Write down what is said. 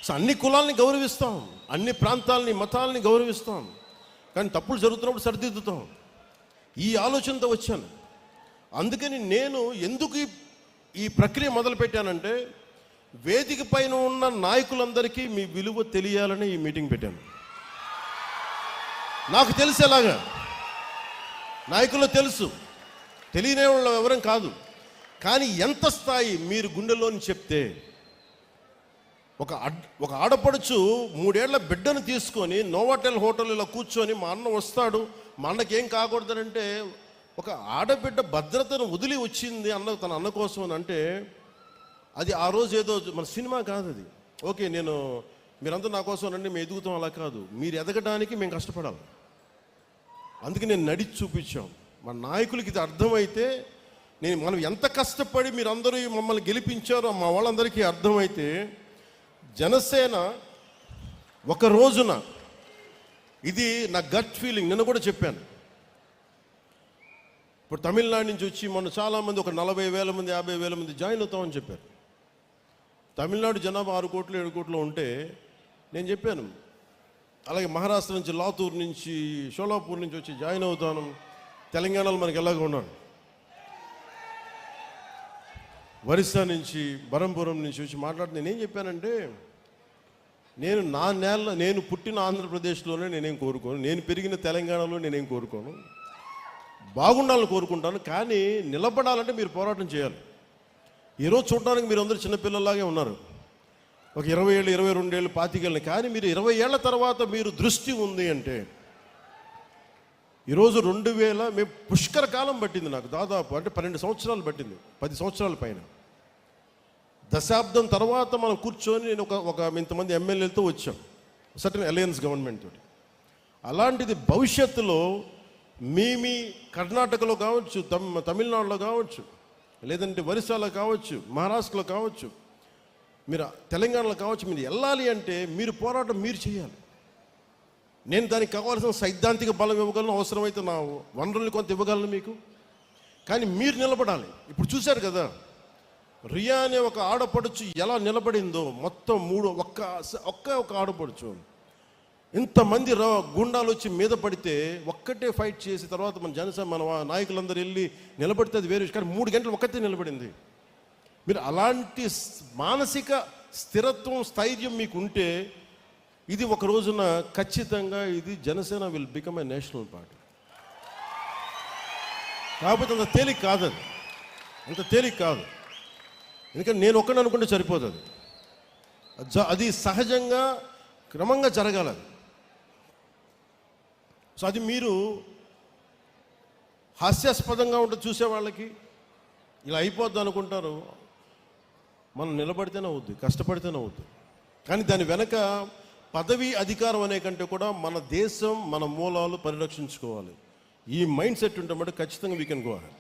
So అన్ని కులాలని గౌరవిస్తాం, అన్ని ప్రాంతాలని మతాలని గౌరవిస్తాం, కానీ తప్పులు జరుగుతున్నప్పుడు సరిదిద్దుతాం. ఈ ఆలోచనతో వచ్చాను. అందుకని నేను ఎందుకు ఈ ప్రక్రియ మొదలుపెట్టానంటే, వేదిక పైన ఉన్న నాయకులందరికీ మీ విలువ తెలియాలని ఈ మీటింగ్ పెట్టాను. నాకు తెలిసేలాగా, నాయకులు తెలుసు, తెలియని వాళ్ళు ఎవరం కాదు, కానీ ఎంత స్థాయి మీరు గుండెలోని చెప్తే, ఒక ఆడపడుచు 3 ఏళ్ల బిడ్డను తీసుకొని నోవాటెల్ హోటల్లో కూర్చొని మా అన్న వస్తాడు, మా అన్నకి ఏం కాకూడదనంటే, ఒక ఆడబిడ్డ భద్రతను వదిలి వచ్చింది తన అన్న కోసం అని అంటే, అది ఆ రోజు ఏదో మన సినిమా కాదు అది. ఓకే, మీరంతా నా కోసం రండి, మేము ఎదుగుతాం, అలా కాదు. మీరు ఎదగడానికి మేము కష్టపడాలి. అందుకే నేను నడిచి చూపించాం. మన నాయకులకి ఇది అర్థమైతే, మనం ఎంత కష్టపడి మీరందరూ మమ్మల్ని గెలిపించారో మా వాళ్ళందరికీ అర్థమైతే, జనసేన ఒక రోజున, ఇది నా గట్ ఫీలింగ్, నిన్న కూడా చెప్పాను. ఇప్పుడు తమిళనాడు నుంచి వచ్చి మొన్న చాలామంది, ఒక 40,000 మంది 50,000 మంది జాయిన్ అవుతామని చెప్పారు. తమిళనాడు జనాభా 6 కోట్లు 7 కోట్లు ఉంటే నేను చెప్పాను, అలాగే మహారాష్ట్ర నుంచి, లాతూర్ నుంచి, షోలాపూర్ నుంచి వచ్చి జాయిన్ అవుతాను. తెలంగాణలో మనకి ఎలాగ ఉన్నాడు, ఒరిస్సా నుంచి, బరంపురం నుంచి వచ్చి మాట్లాడుతూ నేనేం చెప్పానంటే, నేను పుట్టిన ఆంధ్రప్రదేశ్లోనే నేనేం కోరుకోను, నేను పెరిగిన తెలంగాణలో నేనేం కోరుకోను, బాగుండాలని కోరుకుంటాను. కానీ నిలబడాలంటే మీరు పోరాటం చేయాలి. ఈరోజు చూడడానికి మీరు అందరూ చిన్నపిల్లలాగే ఉన్నారు, ఒక 20 ఏళ్ళు 22 ఏళ్ళు 25 ఏళ్ళు, కానీ మీరు 20 ఏళ్ల తర్వాత మీరు దృష్టి ఉంది అంటే, ఈరోజు 2000 మేము పుష్కర కాలం పట్టింది నాకు, దాదాపు అంటే 12 సంవత్సరాలు పట్టింది, 10 సంవత్సరాల పైన, దశాబ్దం తర్వాత మనం కూర్చొని నేను ఒక ఇంతమంది ఎమ్మెల్యేలతో వచ్చాం, సర్టన్ అలయన్స్ గవర్నమెంట్ తోటి. అలాంటిది భవిష్యత్తులో మీ కర్ణాటకలో కావచ్చు, తమిళనాడులో కావచ్చు, లేదంటే ఒరిస్సాలో కావచ్చు, మహారాష్ట్రలో కావచ్చు, మీరు తెలంగాణలో కావచ్చు, మీరు వెళ్ళాలి అంటే మీరు పోరాటం మీరు చేయాలి. నేను దానికి కావాల్సిన సైద్ధాంతిక బలం ఇవ్వగలను, అవసరమైతే నా వనరుల్ని కొంత ఇవ్వగలను మీకు, కానీ మీరు నిలబడాలి. ఇప్పుడు చూశారు కదా, రియా అనే ఒక ఆడపడుచు ఎలా నిలబడిందో, మొత్తం ఒక్క ఆడపడుచు, ఇంతమంది గుండాలు వచ్చి మీద పడితే ఒక్కటే ఫైట్ చేసి తర్వాత మన జనసేన మన నాయకులందరూ వెళ్ళి నిలబడితే అది వేరే, కానీ 3 గంటలు ఒక్కతే నిలబడింది. మీరు అలాంటి మానసిక స్థిరత్వం, స్థైర్యం మీకు ఉంటే, ఇది ఒక రోజున ఖచ్చితంగా ఇది Janasena will become a national party. కాకపోతే అంత తేలిక కాదు, అంత తేలిక కాదు. ఎందుకంటే నేను ఒక్కడిని అనుకుంటే సరిపోతుంది, అది సహజంగా క్రమంగా జరగాలి. సో అది మీరు హాస్యాస్పదంగా ఉంటుంది చూసే వాళ్ళకి, ఇలా అయిపోద్ది అనుకుంటారు. మనం నిలబడితేనే అవుద్ది, కష్టపడితేనే అవుద్ది. కానీ దాని వెనక పదవి అధికారం అనే కంటే కూడా మన దేశం, మన మూలాలు పరిరక్షించుకోవాలి. ఈ మైండ్ సెట్ ఉంటే మటు ఖచ్చితంగా వీ కెన్ గో అహెడ్.